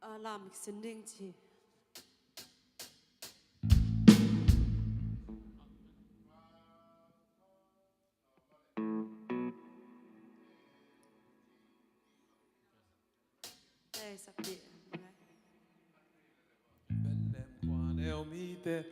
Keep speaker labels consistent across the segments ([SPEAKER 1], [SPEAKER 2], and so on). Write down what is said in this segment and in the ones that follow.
[SPEAKER 1] làm xin đinh chị. Đây sắp điện.
[SPEAKER 2] Bellem qua neo mi te.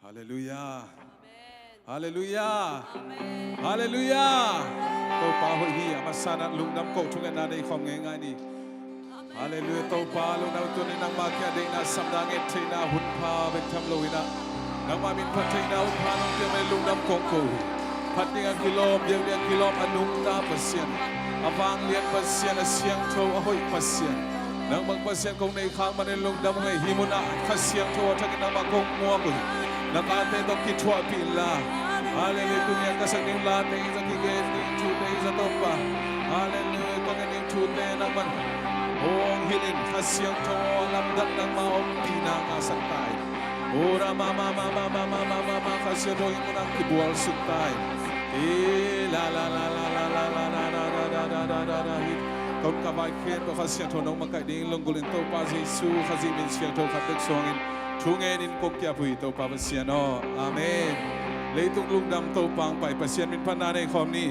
[SPEAKER 2] Hallelujah.
[SPEAKER 1] Amen.
[SPEAKER 2] Hallelujah.
[SPEAKER 1] Amen.
[SPEAKER 2] Hallelujah. Tâu pa hội hi ama sana lung nam ko chung na nei khom ngai ngai ni. Hallelujah. Tâu pa lung nam tu ni nang ma kya de na sam dang et thei na hun pa ben tham lo ina. Nang ma min phat thei na hun pa nang kya me lung nam kong ko. Phat ni kilom yang dia kilom anung ta pasien. Avang lian pasien a siang tho a hoi pasien. Nang bang pasien kong nei khang ma ne lung dam ngai hi mun a kha siang tho tha ki nang ma kong mo ko. Nang ate to ki thwa pi la. Hallelujah, dunia kasangin lahat sa kigay ni Tude sa topa. Hallelujah, kaganing Tude naman. Ang hilin, kasyang to, lamdat ng maong pinangasantay. Ora mama, kasyang doon mo ng kibuwal suntay. La la la la la la la la la la la la la la la. Kung kabaikit o kasyang to, nung magkaiding lunggulin to, pa si Su, kazimin siyang to, kateksongin. Tungenin kong kya po ito, papasyan. Amen. Lấy tung lung đâm tàu bằng phải pasien min pan nane khom ni.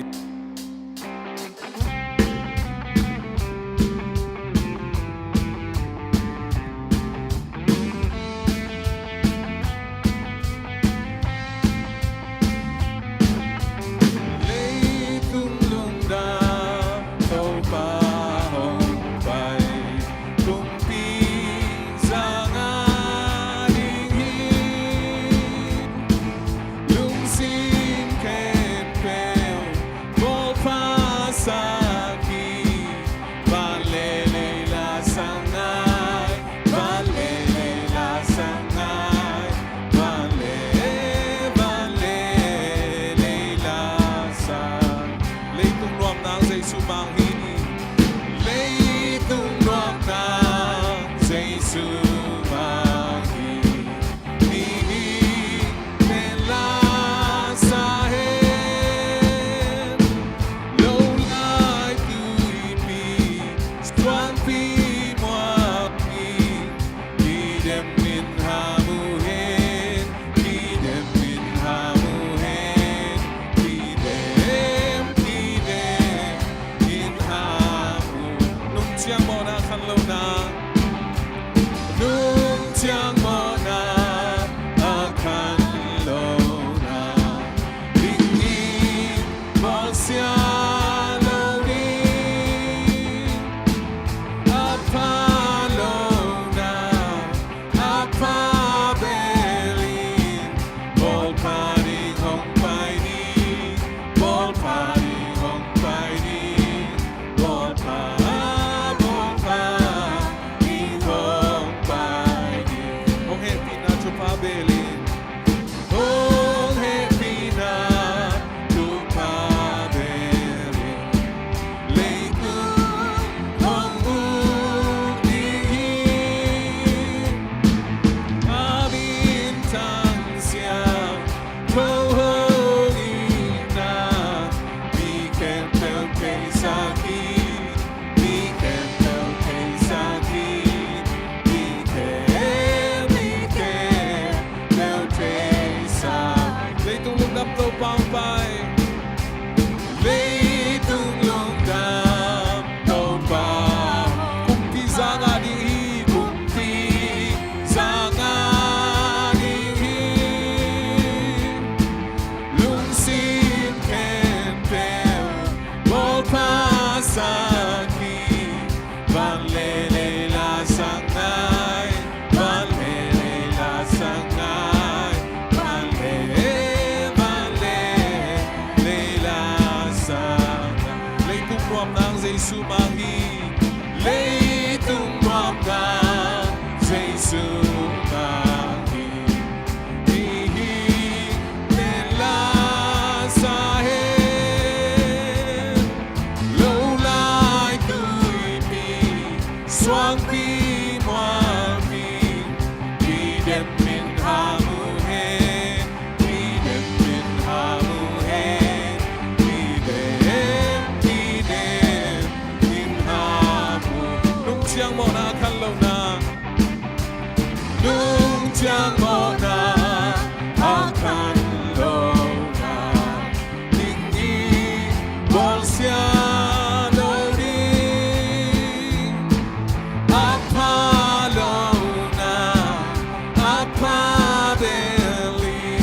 [SPEAKER 2] Lấy tung lung đâm tàu bằng phải tung pi ra ngã đi hin. Sin can fail, vol pasaki, valele la sangai, valele la sangai, valele la sang. Lấy tung loam nang dây su mang hi, lấy tung loam nang dây su mang hi. Giêsu mang hi lấy tung loam nang Giêsu mang hi nên là xa hết lâu lại tuổi mi xoang pi hoa mi đi đem mình hà mu hết đi đem mình hà mu hết đi đem Chang mo na kan lo na nung chang mo na akan lo na ding di bol sia lo di apa lo na apa beli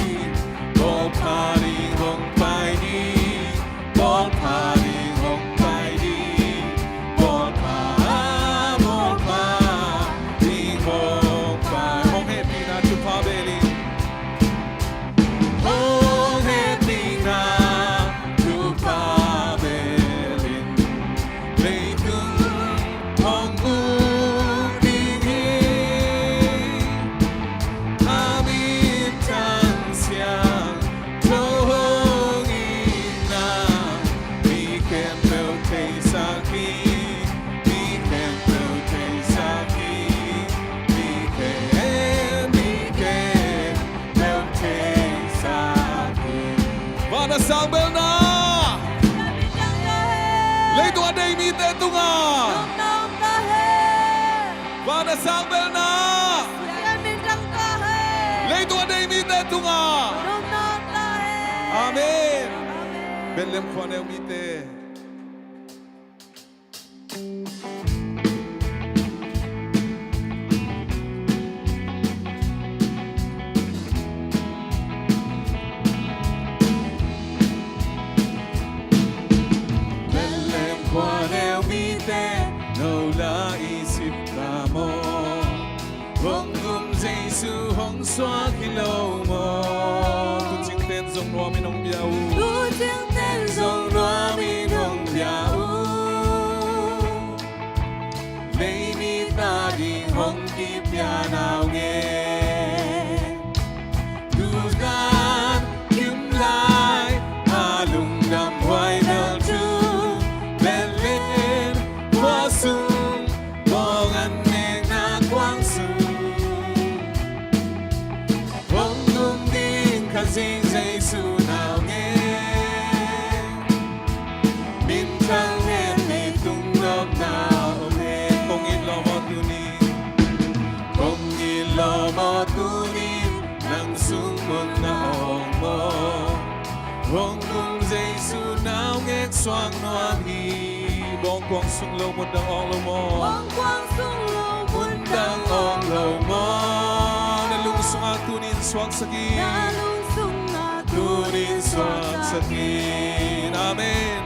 [SPEAKER 2] sang bel na
[SPEAKER 1] Sian min rang ka he.
[SPEAKER 2] lấy tua đây mi te tunga
[SPEAKER 1] Rong na ta he.
[SPEAKER 2] amen
[SPEAKER 1] Amen.
[SPEAKER 2] ben lem khone mi te nâu la isip ka mo hong gum Giêsu hong xoa khi lâu mo tu ching ten zong noa mi nong biao
[SPEAKER 1] Tu tiếng tên
[SPEAKER 2] zong noa mi nong biao lấy mi ta đi hong kip ya nào nghe tu gan kim lai a lung đam hoài nở tu ben lên hoa sung bong an neng na quang sung hong gum ding kha zing Giêsu nào nghe min thang hen mi tung ngọc nào nghe kong in lo mo tu ni nang sung mon na ong mo hong gum Giêsu nào nghe xoang noa hi bong quang sung lo mo dang ong lo mo
[SPEAKER 1] Quang quang sung lo mun
[SPEAKER 2] dang ong lo mo na lung sung a tunin swang sagi
[SPEAKER 1] Na lung sung na
[SPEAKER 2] tunin swang sagi amen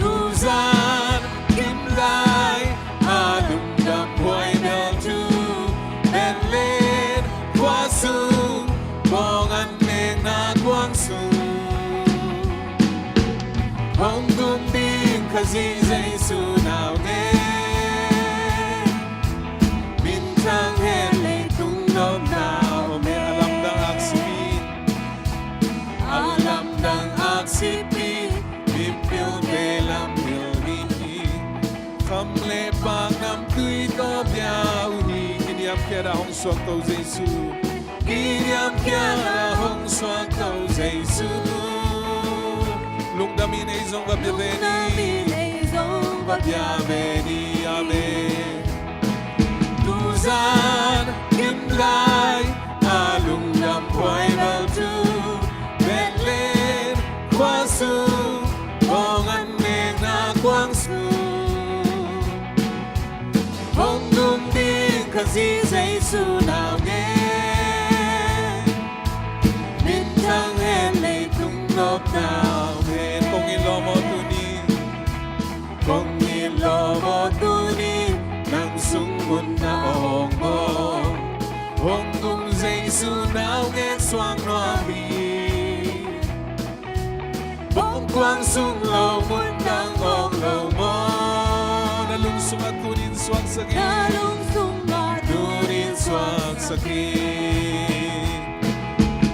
[SPEAKER 2] Luzan kim lai a lung dam hoài nel tu ben lên qua sung bong an neng na quang sung hong gum ding kha zing Giêsu nào nghe min thang hen lệ tung nôm nào mẹ alam dang aksipi bipil te lam hilhi kham le bang nam tui to biao hi kiniam kera hong suak to Giêsu kiniam kera hong suak to Giêsu lung damin ay zong
[SPEAKER 1] Lung na
[SPEAKER 2] gabi
[SPEAKER 1] min ay zong
[SPEAKER 2] Veni, amen. Tuzan, kim lai, alung nam hoài vào tu, ben lên, qua sung, bong an neng na quang sung. Hong gum ding kha zing Giêsu nào nghe, min thang hen lệ tung nộp nào hen, kong in lo mo tu ni. Kong in lo mo tu ni nang sung mun na ong mo hong gum Giêsu nào nghe xoang noa mi bong quang sung lo mun nang ong lo mo na lung sung at tunin swang sagi
[SPEAKER 1] Na lung sung na
[SPEAKER 2] tunin swang sagi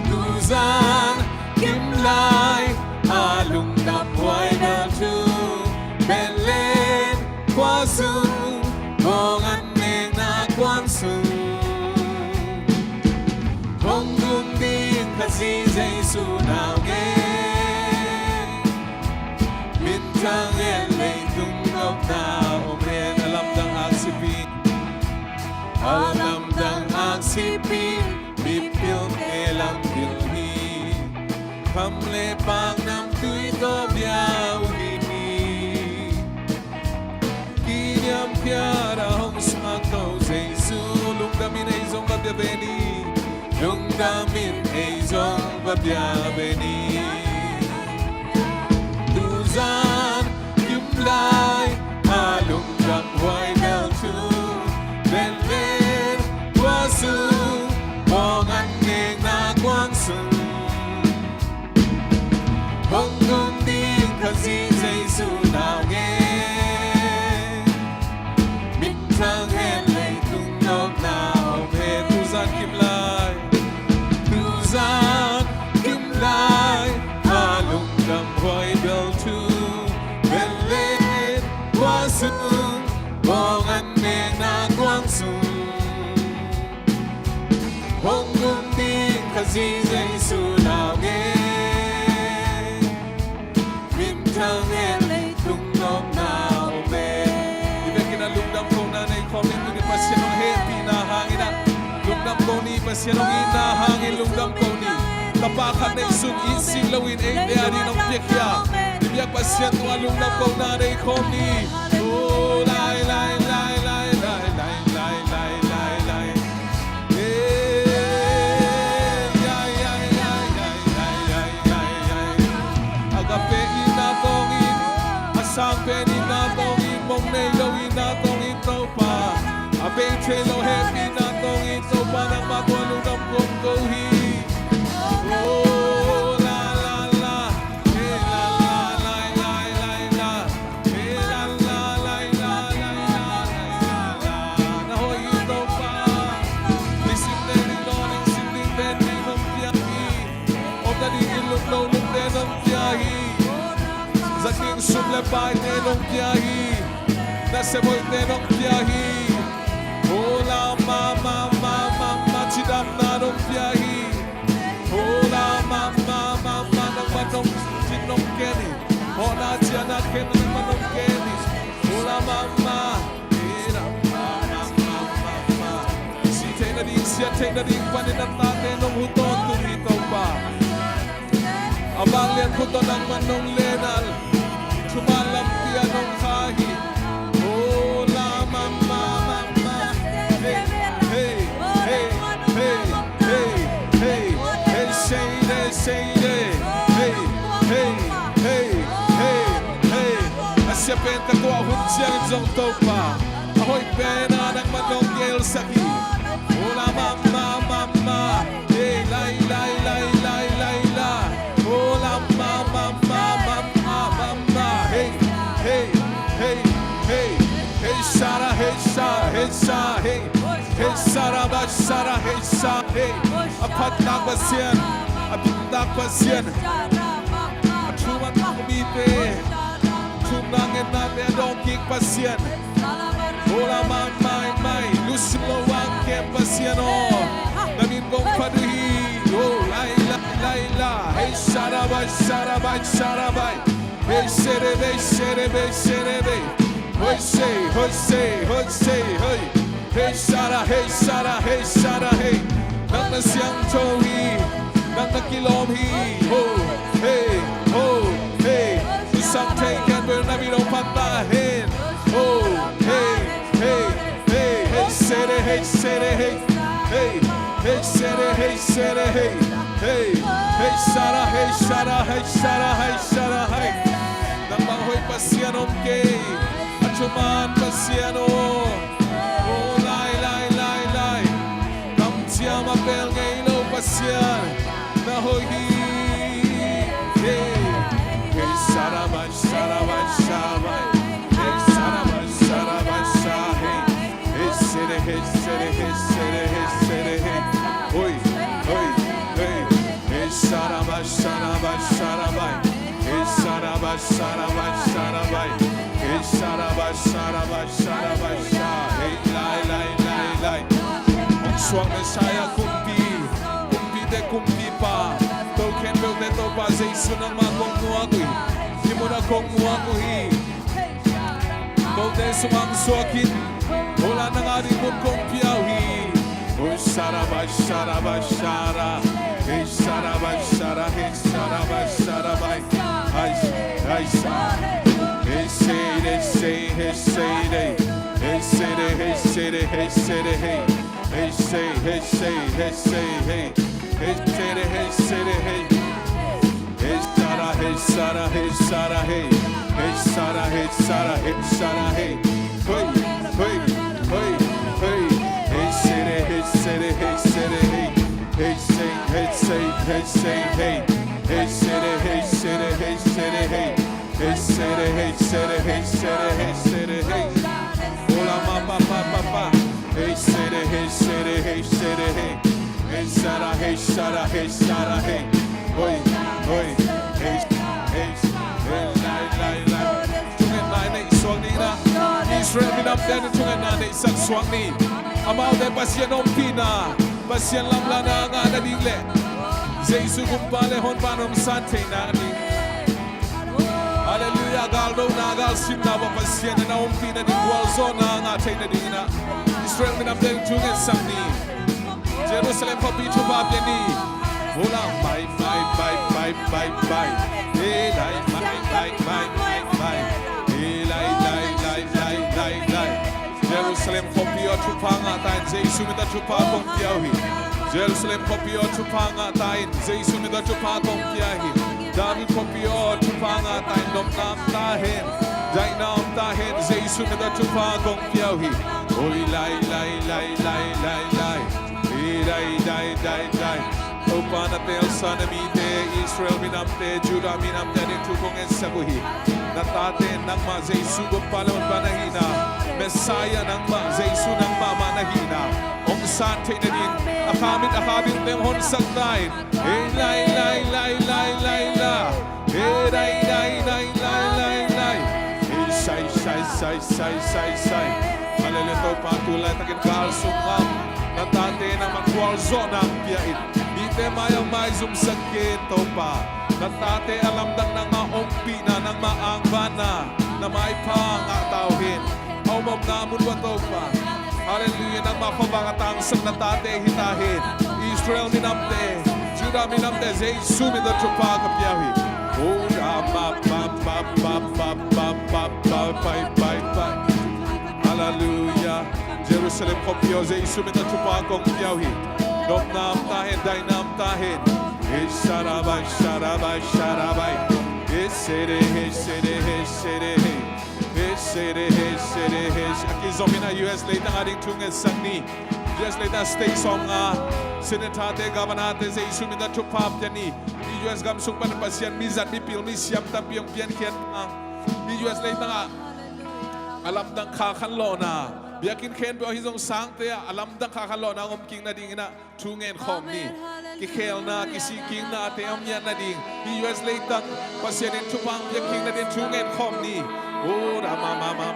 [SPEAKER 2] Tuzan kim lai alung nap hoài na tu ben lên qua sung bong an neng na quang sung hong gum ding kha zing Giêsu nào nghe min thang hen lệ tung ngọc nào men alam dang aksipi bipil te lam hilhi kham le bang nam tui to biao hi kiniam kiara hong smang to Giêsu lung damin ay zong veni lung damin ay zong veni Tuzan kim lai alung dam hoài nel tu ben lên qua sung bong an neng na quang sung hong gum ding kha zing Giêsu nào nghe min thang hen lệ tung nộp nào về Tuzan kim lai alung dam hoài bel tu ben lên qua sung bong an neng na quang sung hong gum ding kha zing Giêsu nào nghe min thang hen lệ tung nộp nào về đi về kia lung dam ko na nei khom ni tu ni pasien hong het pasyan ang inahangin lungdam ko ni. Tapakan na isun ising lawin ay deari ng piyakya. Ibiyag pasyan ng alungdam ko na rin ko ni. Oh, lai, lai, lai, lai, lai, lai, lai, lai, lai, lai. Yay, yay, yay, yay, yay, yay, yay, yay. Agape inatongin, asampe inatongin, mong nailawin natongin to pa. Abeng chelo happy natongin to pa ng matwalunam kong gohi. Oh, la la la, hey la la la la la la, hey la la la la la la la. Nahoy ito pa, lising dening loning sinding dening ng tiyahi, o daling iluglaw ng denong tiyahi, zaking sublabay denong tiyahi, nasemoy denong tiyahi. Hola mama mama machidam nanong tiyahi. Hola mama mama nang manong sinong keni. Hola tiyanak keni nang manong keni. Hola mama ira mama mama. Si tay na din siya tay na din paninang natin nung huton tumitaw pa. Abang liyan huton ang manong lenal. Sumalampian ng kahit. Hola mama mama. Hey hey hey hey hey hey hey say it say it hey hey hey hey hey asya penta ko ahun siyang zong topa ahoy pena ng manong yel saki hola mama mama hey lai lai lai lai lai la hola mama mama mama hey hey hey hey hey Sarah hey Sarah hey Sarah hey hey Sarah ba Sarah hey Sarah hey apat na pasyan apat na pasyan atuman kumite tumangin natin dongking pasyan hola mamay may luslo ang kem pasyan oh namin kong paduhi oh lai lai lai la hey Sarah ba Sarah ba Sarah ba hey serebe serebe serebe hoy say hoy say hoy say hoy hey Sarah hey Sarah hey Sarah hey nang nasyang tohi nang nakilomhi oh hey oh hey isang taken pero nabiro patahin oh hey hey hey hey sere hey sere hey hey hey sere hey sere hey hey hey Sarah hey Sarah hey Sarah hey Sarah hey nang manghoy pasyanom kay Chuman pasiano oh lai lai lai lai kam tia mapel ngailo pasyan na hoy hey hey sarabay sarabay sarabay hey sarabay sarabay sarabay hey sere hey sere hey sere hey sere hey hoy hoy hey hey sarabay sarabay sarabay hey sarabay sarabay sarabay hey sarabay sarabay sarabay sa hey lai lai lai lai ang swang na saya kumpi de kumpi pa token bel de to pa sa iso ng mga kong nuakoy di mo na kong nuakoy kung de sumang suakin wala na nga rin mo kong piyawi oh sarabay sarabay sara hey sarabay sara hey sarabay sarabay ay ay sa hey say it say hey say it hey say it hey say it hey say it hey hey say hey say hey say hey hey say it hey say it hey hey Sarah hey Sarah hey Sarah hey hey Sarah hey Sarah hey Sarah hey hey hey hey hey hey say it hey say it hey say it hey hey say hey say hey say hey hey say it hey say it hey say it hey hey say it hey say it hey say it hey say it hey hola mama papa hey say it hey say it hey say it hey hey Sarah hey Sarah hey Sarah hey hoy hoy hey hey hey lai lai lai tungan na na iswang ni na Israel minap dan tungan na na isang swang ni amaw de pasyan om pina pasyan lam la na nga na dingle Jesu kumpale hon panom sante na ni Hallelujah galdo na gal sinna ba pasyan na om pina di gwal zona nga tay na dina Israel minap dan tungan sam ni Jerusalem ko bicho pa piani. Mula bye. Ilay bye. Ilay. Jerusalem ko piyo chupanga tayo. Jesu mi da chupa kong kiyawi. Jerusalem ko piyo chupanga tayo. Jesu mi da chupa kong kiyahi. David ko piyo chupanga tayo. Nom nam tahin. Dai nam tahin. Jesu mi da chupa kong kiyawi. Oy lay. Ilay. Opa na tel sana mite Israel minamte Judah minamte din tukong en sabuhi natate nang ma Jesu gopalon panahina Messiah nang ma Jesu nang ma manahina ong sante na din akabit ng hon sagdain lay say malilito patuloy takin kalsungam natate na magwalzo ng piait Ite mayang may sumsakit to pa Natate alam dang nang maumpi na Nang maangbana Na may pangatawin Aumam namun wato pa Hallelujah nang mapabangatang Sang natate hitahin Israel minamte Judah minamte Jesu minatrupa kapyawi Oda Hallelujah Jerusalem kopyo Jesu minatrupa kapyawi Nom nam tahin, dai nam tahin. Sharabai. Aki zomina US late ang ating tungan sangni. US late na stay song sinitate gabanate sa isumina chupap yan ni. US gamsung panapasyan mizat mipil misyam tampiyong piyan kiyan US late na nga. Alam dang kakanlo na. Biakin ken bo hizong sangte alam dang kakalo na king na ding na tungen khom ni kikel na kisiking na te amyan na ding US later pasyanin tupang biaking na din tungen khom ni ora mama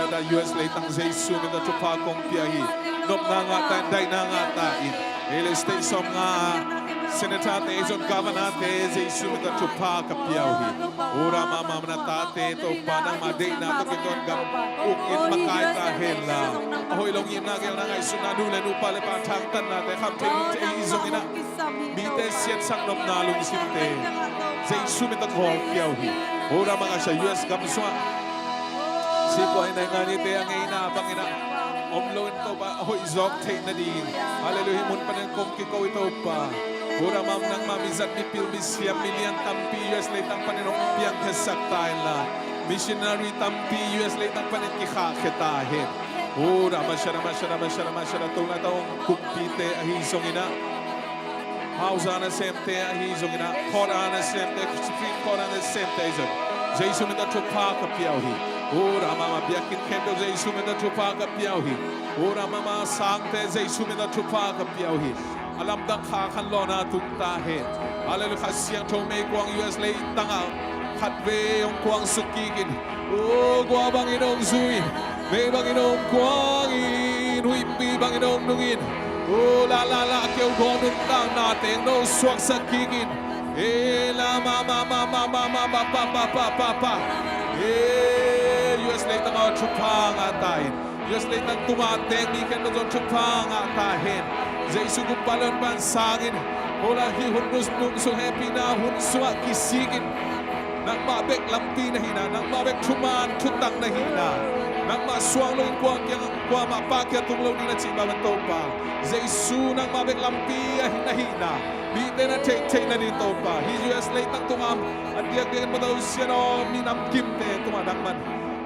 [SPEAKER 2] da US later Jesu na tupa kong piahi nop na nga tan dai na nga tain ele stay som nga Senatate izon gavanate Jesu na tupa kapiyawi ora mama natate to panang maday na to kiton gam ukit makay tahel la ahoy long yin na gel na ngay sunanulen upale pa tangtan nate kamte mite izong ina mite siet sang nom nalong simte Jesu na kol kiyawi ora mga sa US gamswa sipo ay nanganite ang ina pangina omloin to ba ahoy zok tay na din hallelujah mun panen kong kiko ito pa Ora mam nang mamizat ni pilmis siya milian tampi US letang paninong piyang kesaktahin la missionary tampi US letang panin kikakitahin ora masyara tunga taong kumpite ahizong ina hausa na semte ahizong ina kora na semte supreme kora na semte izon Jesu minta chupa kapiyawi ora mama biyakin kendo Jesu minta chupa kapiyawi ora mama sangte Jesu minta chupa kapiyawi alam dang kakanlo na tuntahin. Hallelujah kasiyang chomay kuang US lay tanga. Katwe yung kuang sukigin. O kuwa Banginong zuin. May Banginong kuangin. Huipi Banginong nungin. O lalala kyaw gonun tang natin. No swak sa kigin. La mama. US lay tanga chupang atahin. US lay tang tumateng. Ikan na doon chupang atahin. Jesu gumbalon bansangin Ola hihunus nung so happy na hunswa kisigin Nang mabek lampi na hina Nang mabek tuman tutang na hina Nang maswang loin kuang yang kuang mapakya tunglaw ni na chibaban topa Jesu nang mabek lampi na hina Bite na take na dito pa US late ang tumam At diagdagan mo daw siya no minamkimte tumadangman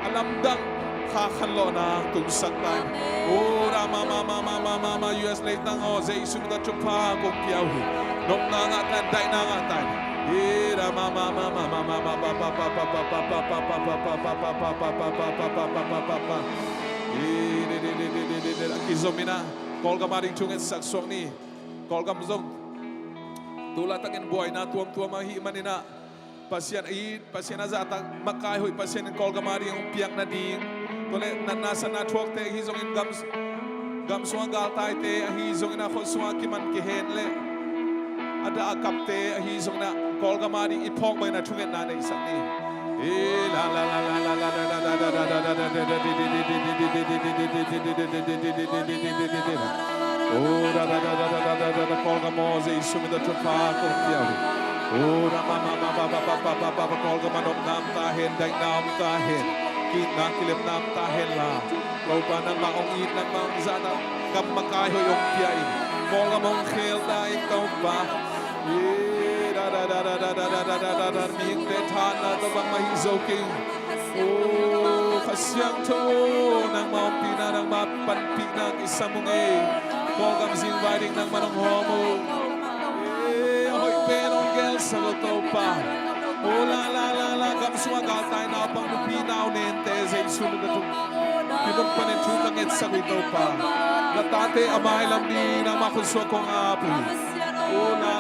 [SPEAKER 2] Alamdang kakanlo na tugsaktan ora mama US late nang o Jesu na chupa kong kiyawi nung nangatan day nangatan ira mama akizomina kol kamaring chungit saksong ni kol kamzong tulatangin buhay na tuwam mahiman nina pasyan azatang makahoy pasyan kol kamaring piang na ding Tole nasa network te hizong in gamswang galtay te hizong na khoswa kiman kihenle ada akapte hizong na kol gamari ipong bay na chungen na isang ni la Kolga Moses sumida tupa kumpiyawi. Ora mama baba kolga manok nam tahen dai nam tahen. Kita kilip nam tahen la. Kau panang maong it nang mang zana kam makai hoyong piyai. Kolga mong khel dai kau pa. Ming betana to bang mahizoking. Oh, kasyang to nang maumpi na nang mapanpi ng isang mong Kolgam zinviting ng manong homo. Ahoy perong gel sa loto pa. Oh la gamsua galtay na pang lupinaw nente sa isunod na itong pinong panintukang et sa ito pa. Latate amay lambi na makuswa kong api. Oh la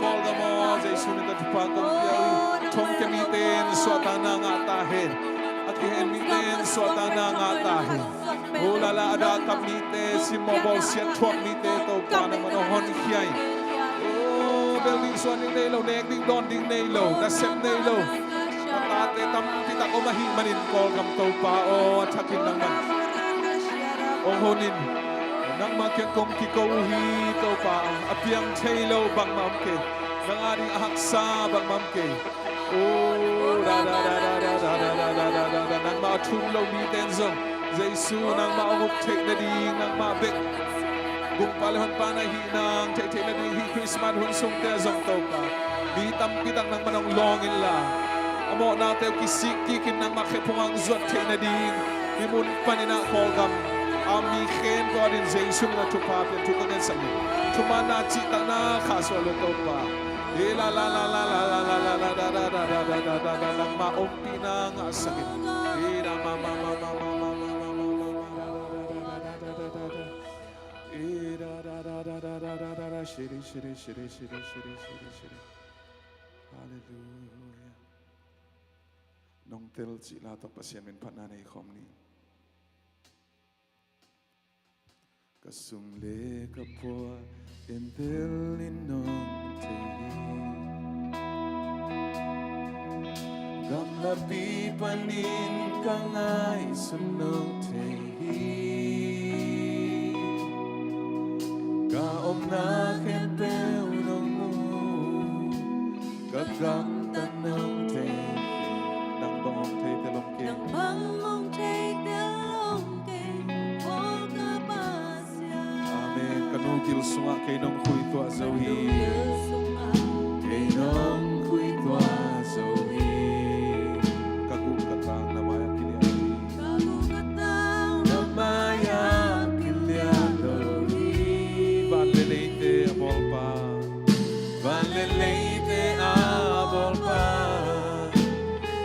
[SPEAKER 2] Kolgam mo sa isunod na ito pa kong piyawi. Tong kamitin suata na nga tahin. At kihemitin suata na nga tahin. Ulala ada kamite si mobile siya tuwag mite ito pa na manohon hiyay. Oh, belding suan ding nelo, negding don ding nelo, nasem nelo. Matate tampita ko mahimanin Kolgam to pa o atakin naman. Ohonin. Nang makyang kong kikauhi ito pa. Apiyang telo bang mamke. Nang aring ahaksa bang mamke. Oh, nang matulaw ni Tenzo, Jesu nang maumuktik na ding nang mabik. Gumpalhan pa na hinang, tete na ding hikrisman hunsong tezong topa. Bitam-pitang nang manong longin la. Amo natin kisik-kikin nang makipungang zote na ding. Imun pa ni na Kolgam. Amikin ko rin Jesu na tupapin, tukangin sa iyo. Tumanachitang na kaswalo topa. La la la la la la la la la la la la la la la la lang maumpi na nga sakit. Ira mama mama mama ira da da da da da da da da shiri. Hallelujah. Nong tel sila to pasien min pananay komni. Kasumle kapwa entel inong tehi. Gamlapi panin kangay sunong tehi. Kaom na kempel nong mo. Gagang tanong tehi. Nang bangong tehi telong ke.
[SPEAKER 1] Nang bangong tehi telong ke. Kolga pasya.
[SPEAKER 2] Amen. Kanugil sunga kay nong kuito azawi. Kay nong kuito azawi. Kagukatang na maya kiliali.
[SPEAKER 1] Kagukatang
[SPEAKER 2] Na maya kiliali. Valeleite abol pa. Valeleite abol pa.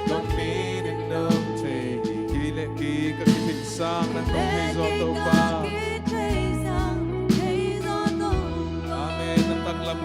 [SPEAKER 2] Don't need it no te. Kileki kakipinsang na kong hezoto pa. Amen. Natanglam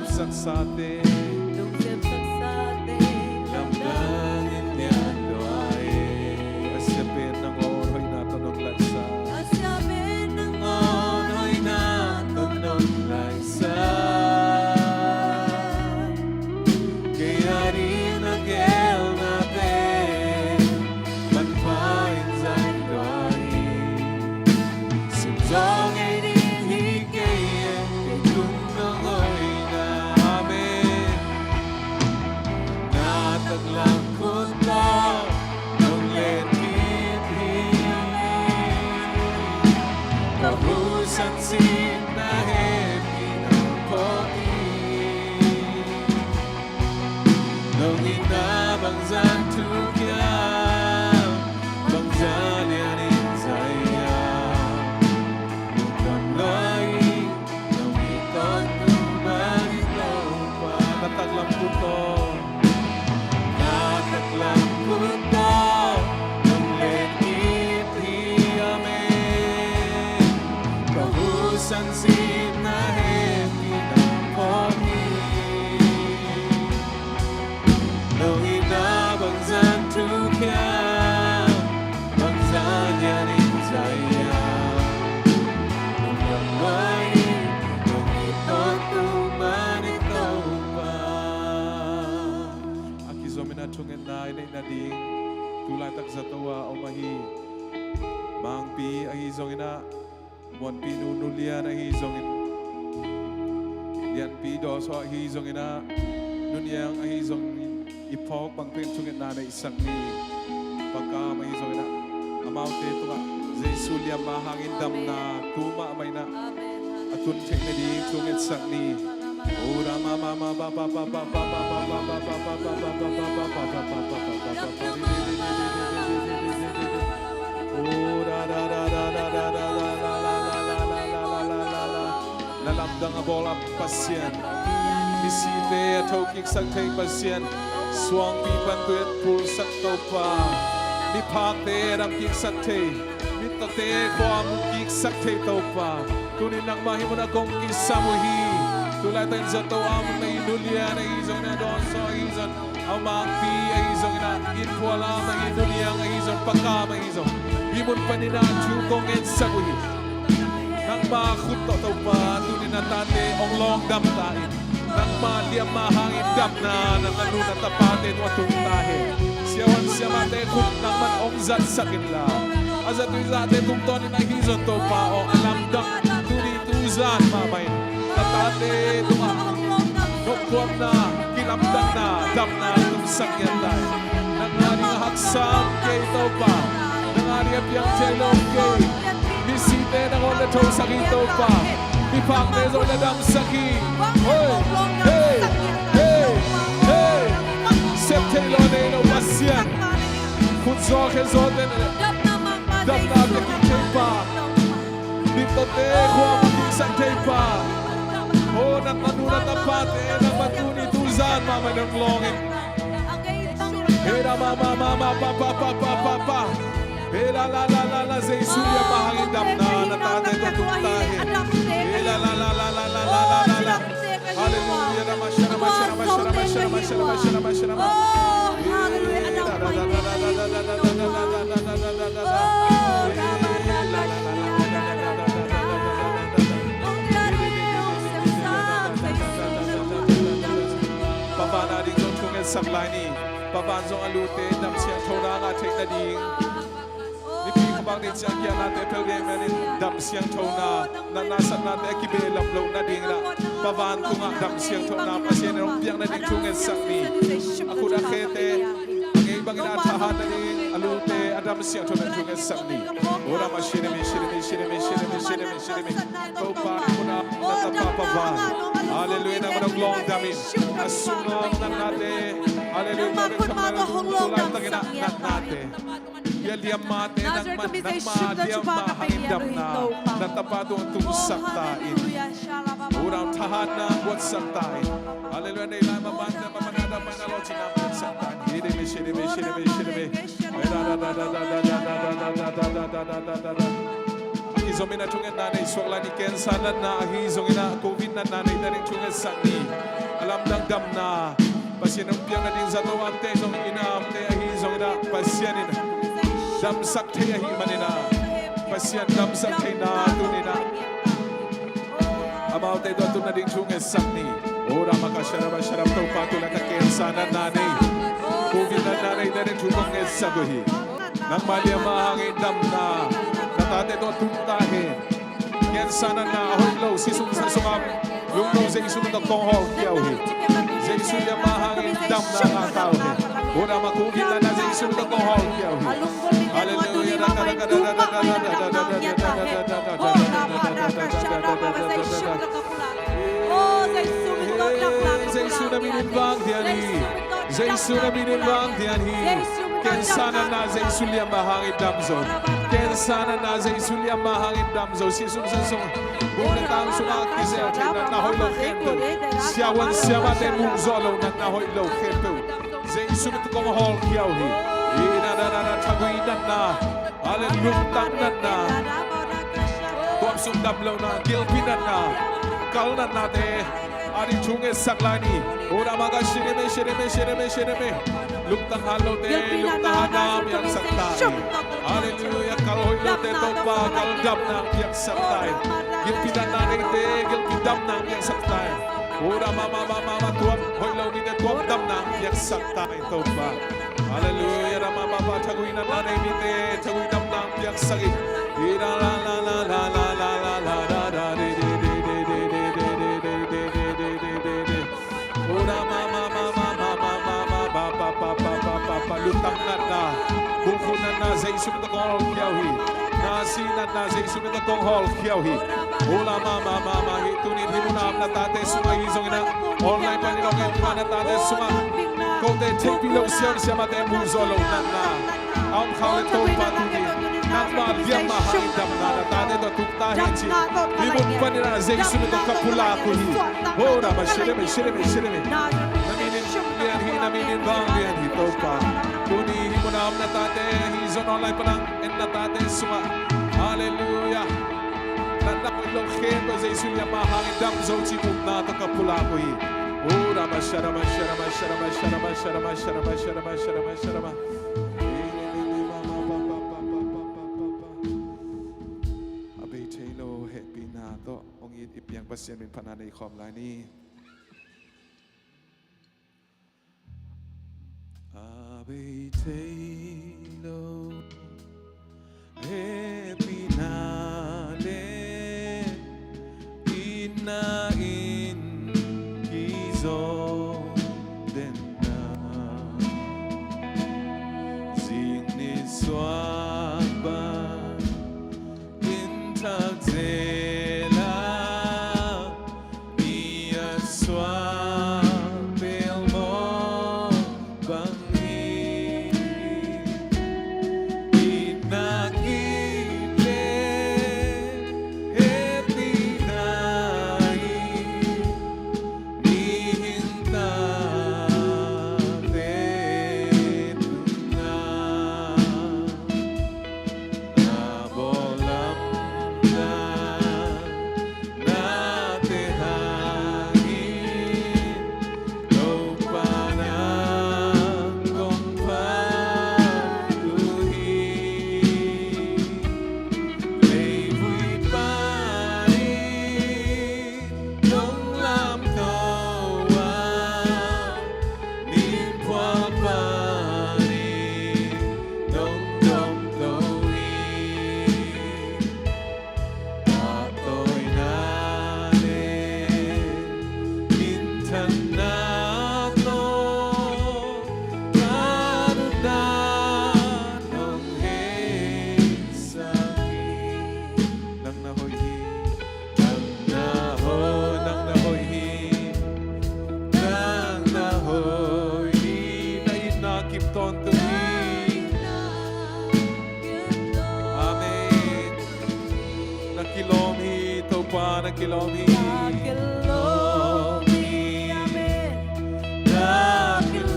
[SPEAKER 2] sepsak sa atin.
[SPEAKER 1] Lumsipsak sa ating
[SPEAKER 2] Damdamin niyan doain. Asyapin ng oray natin ng laksa.
[SPEAKER 1] Asyapin ng
[SPEAKER 2] Oray natin ng laksa. Kaya rin ang gel natin magpain sa doain. Simsong ay dinhikayan kay kung nangoy na amin. Nataglang ko na ng letithin. Kahusan sinahin pinangkotin. Nung inabang zantukyang Bangzalianin saya. Nung kamlaing Nung iton Numanitaw pa. Nataglang ko to. Nataglang ko to. Nung letithin amin. Kahusan sinahin pinangkotin. Nung inabang zantukyang Bangzalianin saya. Nung kamlaing Nung iton Numanitaw pa. Aki zomina chungen na inay nading tulay tak sa tawa o mahi mangpi ang izongina mon pinunulian ang izongin lian pi do so ang izongina nunyang ang izongin ipok pang pinchungen na isang ni pagka may izongina amaute ito ka Jesulia mahangin dam na tuma may na atun check na di chungen sang ni ora mama mama pa pa pa pa pa pa pa pa pa pa pa pa pa pa pa pa Nalamdang a bola pasien Bisite atau kik sakte pasien Suang pipan tuet pul sakto pa Mipakte ram kik sakte Mitate kwa mu kik sakte tau pa Tunin nang mahimun akong kisamuhi Tulay tayo sa tawa mo na inulia na izong na doon sa izong Ang mangpi ay izong na inpuala na inulia ang izong pagkama izong Imun pa nina chukong et sabuhi Nang makut to tau pa tunin na tate ong long dam tain Nang maliam mahangin dam na nang anu na tapatin watong tahe Siyawan siya mate kut nang man ong zat sakin la Azat izate tungtonin na hizon to pa ong alam dam tunin tuzan mamay Natate tunga Nukwam na kinamdang na dam na tumsakyan tayo Nangari nga haksam kay tau pa Nangari apyang chelong kay Bisite na ko na to sakito pa Bipang nezo na dam saki Hoy! Hey! Hey! Hey! Septe lo ne no pasyan Kutso ke zoten Dam na kekin pa Dito te kwa muking sakte pa Oh, nagmanulat ang pate Nang matuni tuzan mama ng longin Hera mama mama pa pa pa pa pa pa Hela la la la la Zay suya mahangin dam na natatay ko tungtahe Hela la la la la la la la la la Hallelujah Rama Sharama Sharama Sharama Sharama Sharama Sharama Sharama
[SPEAKER 1] Oh, hallelujah anak ko
[SPEAKER 2] Pabana ding zong tungen saklay ni Paban zong alute dam siyang thora nga tek na ding Nipi kabang din siyang kya natin pelge menin dam siyang thona Na nasat natin kibe lamlaw na ding na Paban ko nga dam siyang thona Pasyan na rumpiang na ding tungen sakni Ako na kete Ang ibang inatahan na ding alute Adam siyang thona tungen sakni Ora ma shirimi shirimi shirimi shirimi shirimi shirimi Kaupa ko na natapapaban Hallelujah naman ang long damin Asunong na natin Hallelujah namin tulay tangina na natin Yaliam mate nang maliam mahangindam na Natapado ang tumusaktain Urang tahan na buat saktain Hallelujah na ilang mamanada manalo sinapin saktain Hidimi shirimi shirimi shirimi kizomina chunga nanay swakla ni kensa na ahizong ina COVID na nanay daring chunga sakni alam dang dam na pasien ang piyang na din sa to ante zong ina amte ahizong ina pasien ina dam sakte ahi manina pasien dam sakte na tunina about te do na din chunga sakni ora makasharaba sharab to patula ka kensa na nanay COVID na nanay daring chunga sagohi nang mali ang mahangin dam na natate to tuntahin yan sana na ahoy low sisung sa sumam yung low sa isunod ang konghol kiyaw sa isunod ang mahangin dam na nakataw una makubit na sa isunod ang konghol kiyaw hallelujah sa isunod minibang diyan sa isunod minibang diyan Kensana na za isulia mahangin damzo. Kensana na za isulia mahangin damzo. Sisung sisung. Bukan tang sunak kisah na nahoy lo kento. Siawan siapa ten muzolo na nahoy lo kento. Za isunod kong hol kiyawi. Ina na taguinan na. Alen lutang na. Tuam sundablo na gilpinan na. Kalnan na te. Ari chunge saklani. Ora maga shireme. Luktang halo te, luktang hanam yang saktai. Haleluya, kalau hilo te topa, kaldam nang yang saktai. Gilpidan nanay te, gilpidam nang yang saktai. Ora mama tuam, hilo ni te tuam dam nang yang saktai topa. Haleluya, mama taguin na nanay ni te, taguin dam nang yang sakit. Ira la la la la la la la la la la de de de de de de de de de de de de de. Ora mama lutang na bukunan na sa isunod na kong hol kiyawi nasinan na sa isunod na kong hol kiyawi ula mama hitunin himunam na tate sunga hizong ina online pa nilongin pa na tate sunga kote tepilaw siya mate muzolo na ang kaulit patunin nang mabiyang mahangindam na tate to tuktahin si limun pa nila sa isunod na kapula kuhi ora masyireme naminin bang yan hito pa kunihin mo na na tate hizon online pa lang en na tate suma hallelujah nanakoy lo kento sa isunya mahangin damzo si na to kapula kuhi ora masyarama abay chelo happy na to ongit ipiyang pasyan min pananay khom lai ni Abay Taylor, happy natin, inain kizo den na, siniswag ba, intag zela, niyaswag. Nakilomi, amen.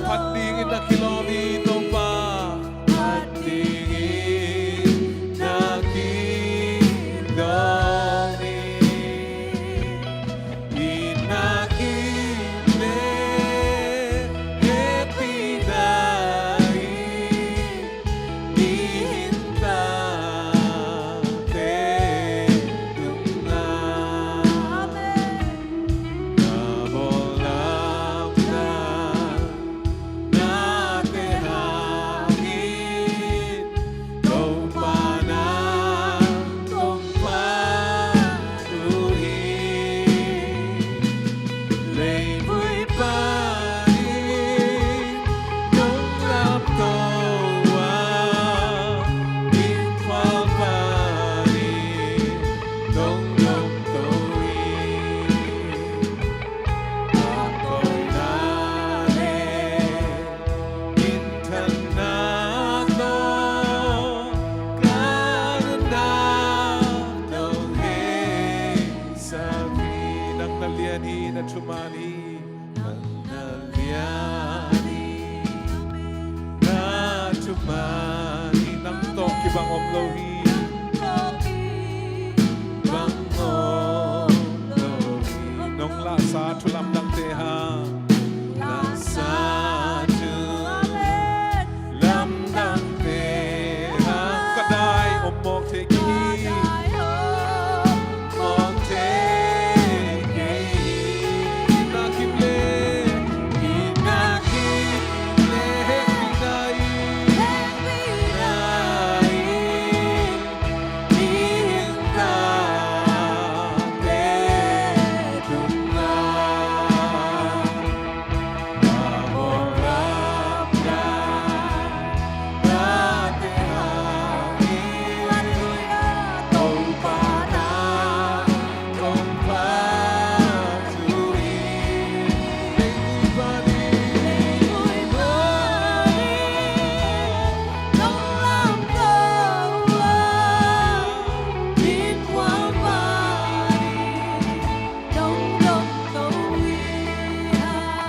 [SPEAKER 2] Patingin na kilomito pa, patingin na kilomito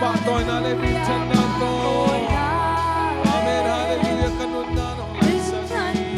[SPEAKER 2] Patuloy na levitan na to. Amen, hallelujah, kanun na nung lansagin.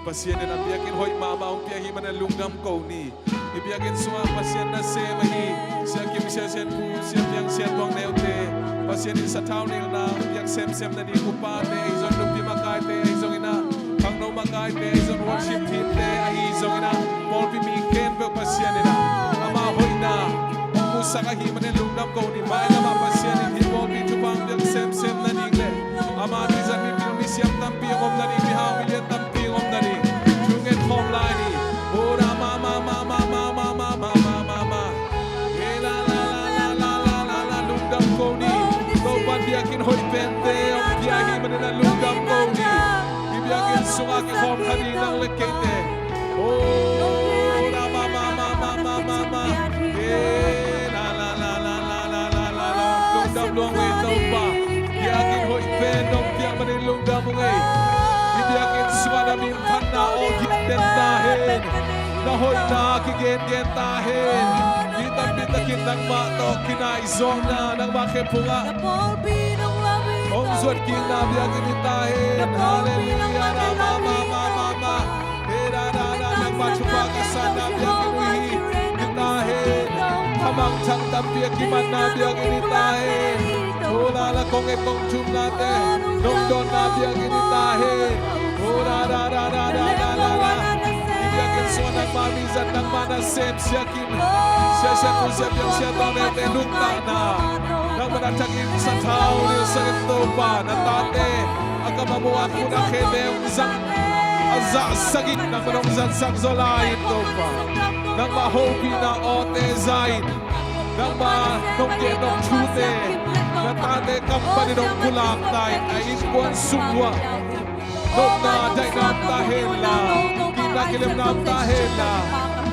[SPEAKER 2] Pasien na biyakin hoy mama ang piyahi man lunggam ko ni ibiyakin suwa pasien na se mahi siya kim siya sen pu siya piang siya tuang neote pasien sa town nil na biyak sem na di kupate izon lupi makaite izon ina pang no makaite izon worship team te izon ina mol pi miken be pasien na ama hoy na musa ka hi man lunggam ko ni mai na pasien ni mol pi tupang biyak sem na ningle ama dizan mi pi siam tampi om na ni biha milyan tampi dari Junget Home Line Ora mama mama mama mama mama la la la la la la la lugam ko ni Kau pandiakin hoy pente Ang biyahi manila lugam ko ni Ibiyakin sungaki home kaninang lekete Ora mama mama mama mama la la la la la la la la la lugam luang ito pa Biyakin hoy pente Ang biyak manila lugam mo ngay Ibiyakin suara mintan na o gitten tahin Na hoy na kigen tahin Kita kitang mato kinaizong na Nang makipunga Ong suat king na biyakin itahin Hallelujah na mama Hera na nagpachupakasan na biyakin uhi Itahin Hamang chang tampiyak iman na biyakin itahin Ulala kong itong chum natin Nung doon na biyakin itahin Ura ra ra ra ra ra ra ra Ibiyakin suwa ng mamizan ng manasip Siya kim Siya kung siya biyang siya taonete Nukta na Nang manatagin sa tao niyo sa ito pa Natate Ang kamamuak mo na kede Ang isang Azasagin Nang manong zansang zolayin ito pa Nang mahobi na ote zain Nang manong genong chute Natate kampani ng kulakay Ay ikuan sumwa Nung na day nam tahela Kinakilim nam tahela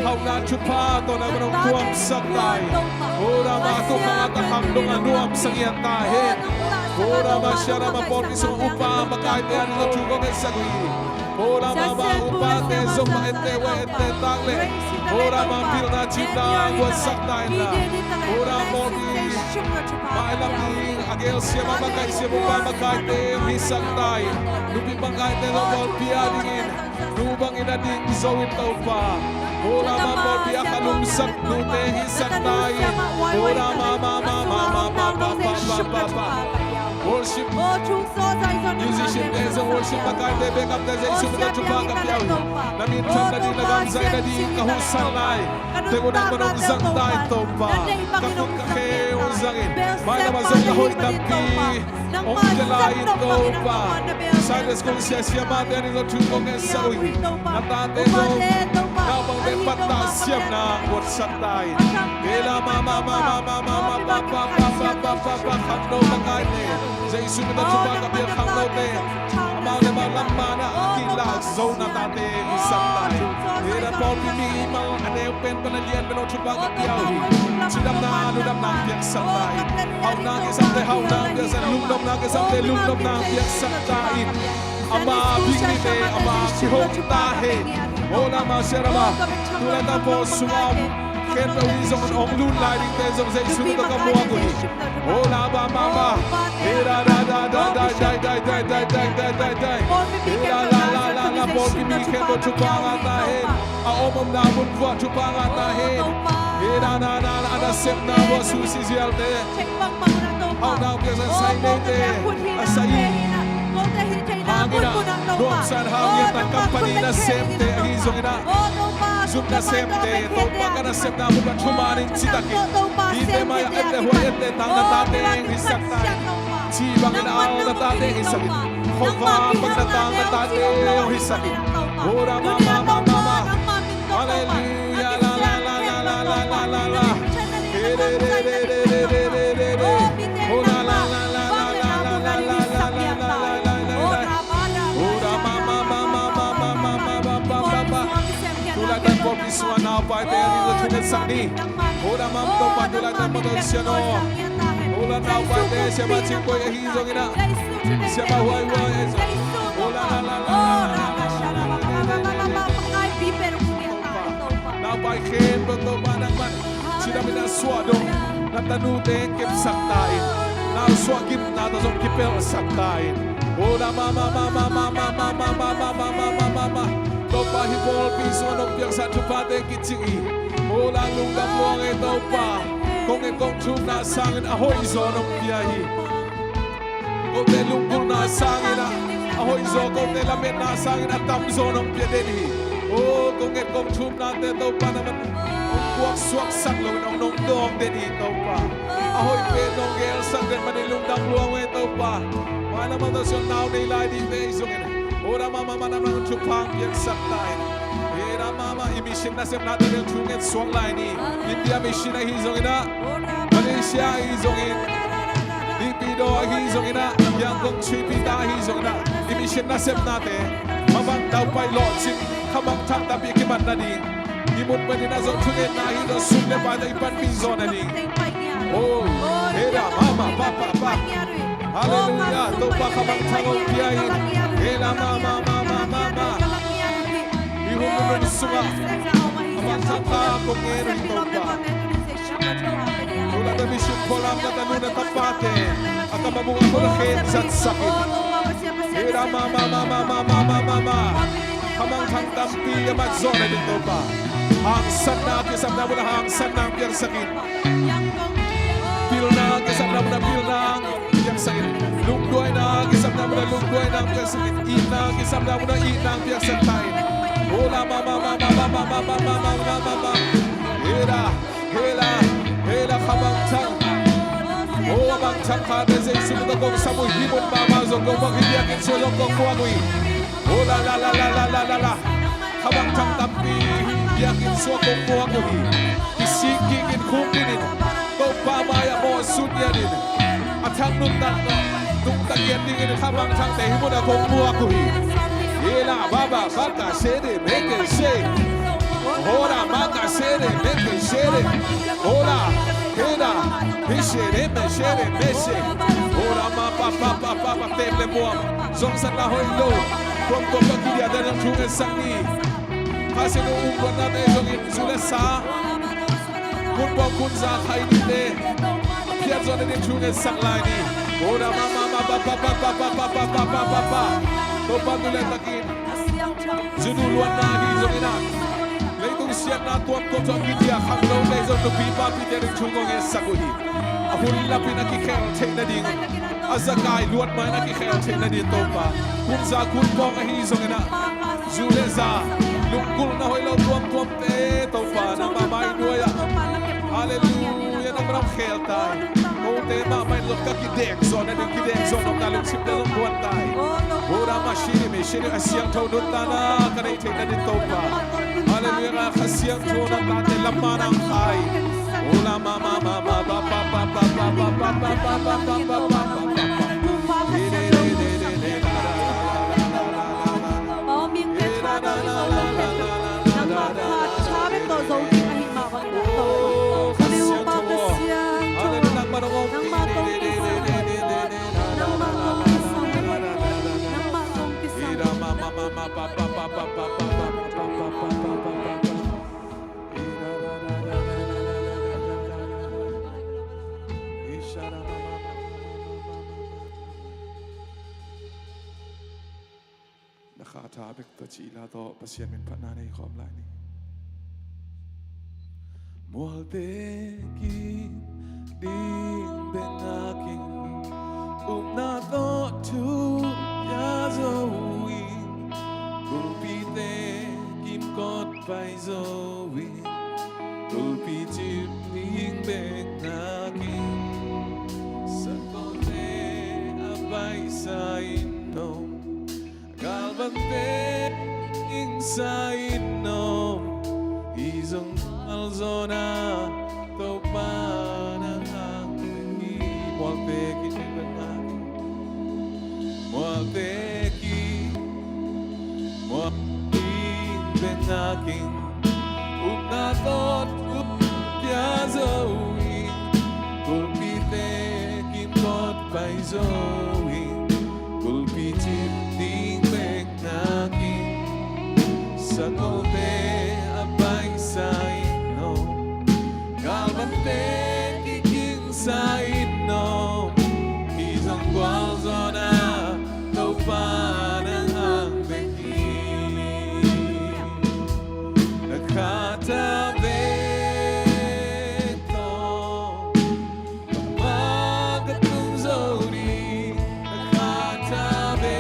[SPEAKER 2] Hau na chupato na manong tuwang sakay Ora mato kangatakang nung anuam sang iyang tahin Ora masyara maporti sung upa Makaite anong chugong ay sagwi Ora mamahupate Zong maente waente tangle Ora mampil na chitang wasak tayo na Ora morti Mailang ni agel siya mamakay siya mukha makaite Misang tayo Lupi makaite ng morti adingin Lubang inading zawin tao pa Ora mamorti akalumsak Nute hisak tayo Ora mama worship.
[SPEAKER 1] Oh, chung so sai so
[SPEAKER 2] Musician there's a worship pakai de backup there's a isu na chupa ka piao. Namin chang na di nagang zay na di kahusan lai. Tegunan mo nung zang dai to pa. Kakong kake uzangin. May naman sa kahoy tampi. Om jalain to pa. Sayas kong siya mati ani lo chungkong esawi. Natate to. Nabang de pata siyam na wat satay. Ela mama papa kakno pakai ne. Sa isu na chupa ka piao kakno te. Amaw na malamba na akila zona tate isantay. Ela Paul pimi mal ane pen panalian beno chupa ka piao. Sidam na ludam na piak santay. Hau na isante hau na sa lungdom na isante lungdom na piak santay. Ama bingni te ama sihok tahe. Ola ma serama tulad po sumam. Ken pa wisong ong lun lighting te zong sa isu na kamuha ko ni. Ola ba mama. Ira da da da da da. Ira la Paul pimi ken po chupa nga tahe. Aomom na bunwa chupa nga tahe. Ira na ada sem na bo susi zial te. Hau na piak sa say te. Asayi. Hangina, Gomsan hangin ang company na semte ang izong ina. Zoom na semte, topa ka na sem na mula chumaning sitaki. Hindi maya ete huwete tang natateng isaktan. Sibang inaaw natateng isakit. Kova pag natang natateng isakit. Ora mama. Hallelujah, la. Ora la. Tulad ng Popiswa na parte ang ito sani. Ora mam to patulad ng motorsyono. Ula na parte siya machimpo yung hizong ina. Siya mahuay. Ula la. Napay ken to manang man. Sila minaswado. Natanute kip saktain. Nauswagim na to som kipel saktain. Ora mama. Topa hipol piso anong piyak sa chupate kitsingi. Ola lunggam luang ito pa. Kung ikong chup na sangin ahoy zo anong piyahi. Kung te lunggong na sangin ahoy zo. Kung te lamin na sangin at tamzo anong piyadeni. Oh, kung ikong chup na ito pa naman. Kung kuwak-swak saklo ng nongdong din ito pa. Ahoy penong gel sangin manilunggam luang ito pa. Mga naman na siya now nilay di bezongin. Ora mama naman chupang yak saktain. Era mama imishin na sem natin yung chungit swang line ni. India mission na hizong ina. Malaysia hizong in. Lipido hizong ina. Yang kong chipita hizong ina. Imishin na sem natin. Mabang daw pilot sim kamang chang tapi kiman na ni. Imut pa din na zong chungit na hito sumle pa na ipan pinzo na ni. Oh, era mama papa. Hallelujah. Topa kamang changong piyahin. Ela mama. Ihulunod suga. Amasaka kong eri topa. Tulad na mission ko lang na tanong na tapate. At amabunga ko na kensat sakit. Ela mama. Kamang hangtampi amazona dito pa. Hangsan na kisam na mula hangsan na ang piyang sakit. Pil na kisam na mula pil na yang sakit. Lunggoy na kisam na muna lunggoy na ang sakit. Eat na kisam na muna eat na ang sakit. Ola mama. Hela kabang chang. Oh abang chang kada sa isunod akong samoy himon mamazong kong maghibiyakin sulong kong kuwagui. Ola la. Kabang chang tampi hibiyakin suwa kong kuwagui. Isikingin kuminin. Kung pamaya mo sunyanin. At hanggang nung tagyan din habang sang tayo mo na kung muakuhi. Ila baba baka sere make shake. Ora maka sere make shake. Ora hera hishere me shere. Ora ma papa teble buam. Zong sa lahoy lo. Kung pagkakilya na ng tungan sangi. Kasi nung ungkon natin yung insulesa. Kung pagkun sa kainite. Piazzo na din tungan sanglay ni. Ora mama papa. Topa tulen takin. Zunuluan na hizong ina. Leitong siya na tuwang koto kidia. Kamlaw na izong lupipa piti rin chungong esakuhi. Ahulila pinakikero take na dingon. Azakai luat mai na ki khel the na di to pa kun za kun pong a hi zong na Zuleza lukul na hoi lo tuam te to pa na ma mai duaya hallelujah na bram khel tai ko te ma mai lok ka ki dek zo na ki dek zo no na luk sim de lo buat tai ora ma shiri me shiri asyang thau dut ta na ka nei the na di to pa hallelujah khasyang tho na ta te lamma nang khai ola ma ba ba ba ba ba ba ba ba ba ba ba ba ba Nakata bek to chi la to pasien min phat na nei khom lai ni Mual te ki ding ben aking na to tu ya zo win kul pi te kim kot pai zo win kul pi chip ding ben aking sa ko te abai sai no Galvante inside no Isang alzona Topan ang hangi Mualteki nilangaki Mualteki Mualteki bengaking Unatot upyazoing Kulpite kimot paizoing Kulpitit sa kote abay sa ino Kalbante kiking sa ino Isang kwalzo na Taupan ang beki Nakatabi ito Pamagatong zoni Nakatabi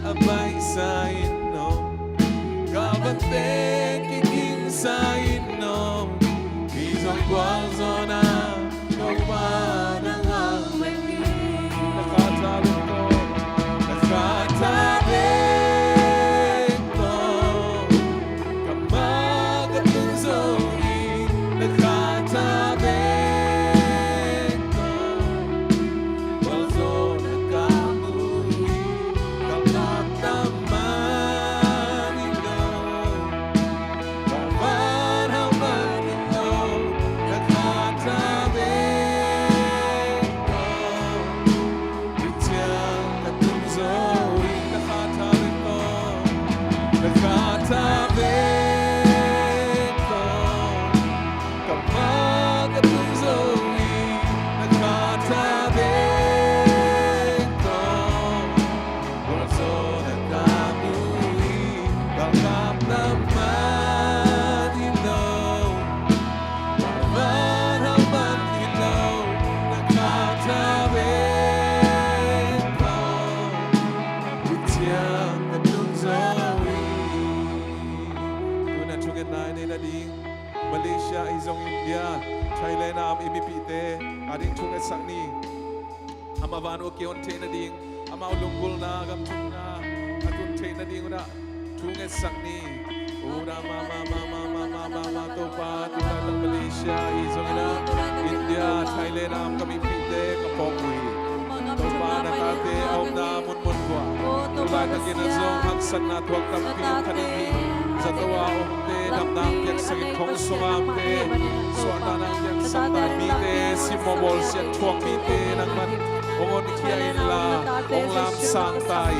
[SPEAKER 2] Abay sa inom Kalbante kiking sa inom Isang kwalzo na Kaupan ang hangwegi Nakatabit ko Nakatabit ko Kamagatong zoni Nakatabit ko Kwalzo na kamuhi Malaysia, Izong India, Thailand, am imipite, ading chunget sakni, amavano kion te na ding, amaulunggul na gamtung na, atun te na ding na, chunget sakni, ura mama topa, tulang Malaysia, Izong India, Thailand, am kami pite, kapokwi, topa na kate, om na mun kwa. lai na ginazong haksan na tuwag tampiyong kanini. Sa tawa umte, damnang piyak sakit kong sumamte. Suwata ng piyak sakta mite, si mobol siya tuwag mite ng man. Ongon kiyain la, ong lam sangtay.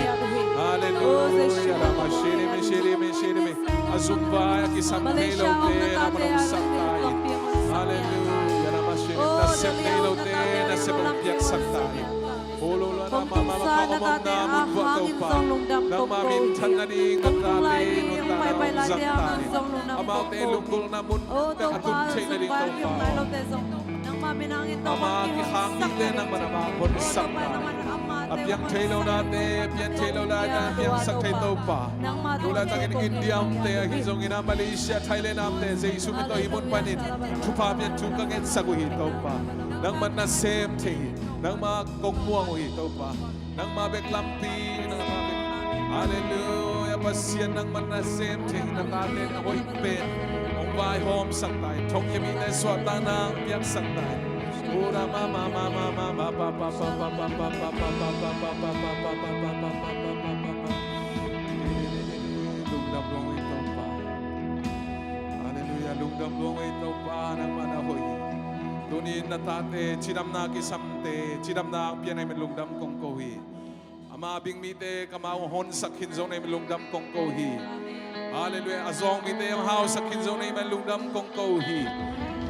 [SPEAKER 2] Hallelujah, rama shirime, shirime, shirime. Azumba, kisam nilo te, namanong sangtay. Hallelujah, rama shirime, nasem nilo te, nasem ang piyak sangtay. Ulula na mama makamamam na mudwa kau pa. Nang mamintan na ni ngatali, nutanaw sangtay. Amaw te lungkol na mun, atun chay na rin kau pa. Ama kihangin din ang manamahon sangtay. Apiyang chaylaw natin, apiyang chaylaw natin, apiyang sakay tau pa. Tula tangin Indiam te, hizong ina Malaysia, Thailand amte, sa isumito imon panit. Tupapyan tukangit sa guhitaw pa. Nang manasem te, nang makongmuang guhitaw pa. Nang mabeklampi, nang mabek. Hallelujah, pasyan nang manasem te, nang natin ako'y pen. Ong bay home sangtay, tong yamin ay swata ng piyang sangtay. Ura mama mama mama pa pa pa pa pa pa pa pa pa pa pa pa pa pa pa pa. Lungdam long ito pa. Hallelujah, lungdam long ito pa ng manahoy. Tunin na tate, chinam na kisamte, chinam na ang pianay melungdam kong kohi. Amabing mite kamauhon sa kinzon ay melungdam kong kohi. Hallelujah, azong mite ang house sa kinzon ay melungdam kong kohi.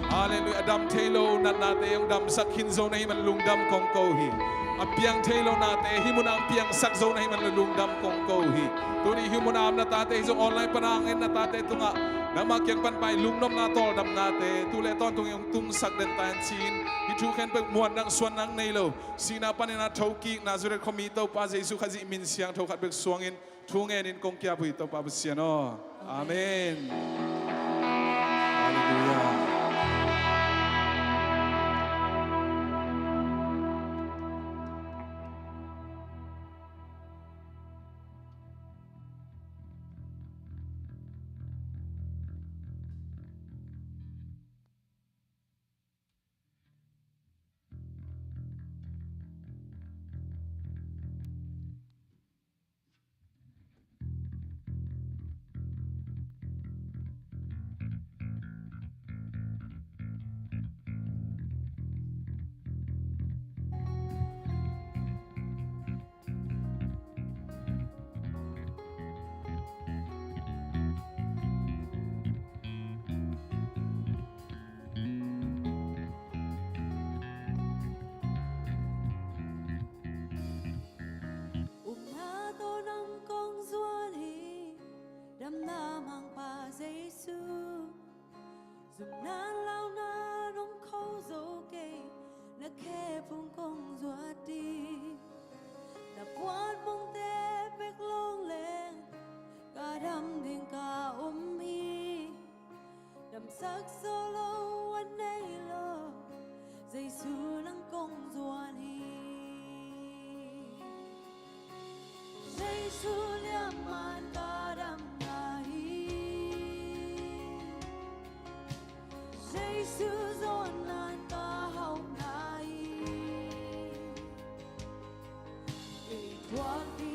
[SPEAKER 2] Hallelujah. Adam telo na nate yung dam sa kinzo na himan lungdam kong kohi. Ang piyang telo nate, himo na ang piyang sakzo na himan lungdam kong kohi. Tuni himo na am na tate, isong online panangin na tate, ito nga, na makyang panpay, lungdam na tol dam nate, tuleton tung yung tungsak den tansin, ituken pagmuan ng swan ng nilo, sinapan na toki, nazuret komito, pa sa isu kasi iminsyang tokat begsuangin, tungenin kong kya po ito, pabusyano. Amen. Hallelujah.
[SPEAKER 1] Đâm na mang pa Giêsu, dùng na lao na nông khâu dấu cây, na khe phung công ruột đi, na quan mong te bek long lên, cả đâm đình cả hi, đâm sắc solo anh đây lo, Giêsu nang công ruột hi, Giêsu liam man cả đâm Giêsu dọn nan ta hồng nai, để thoát đi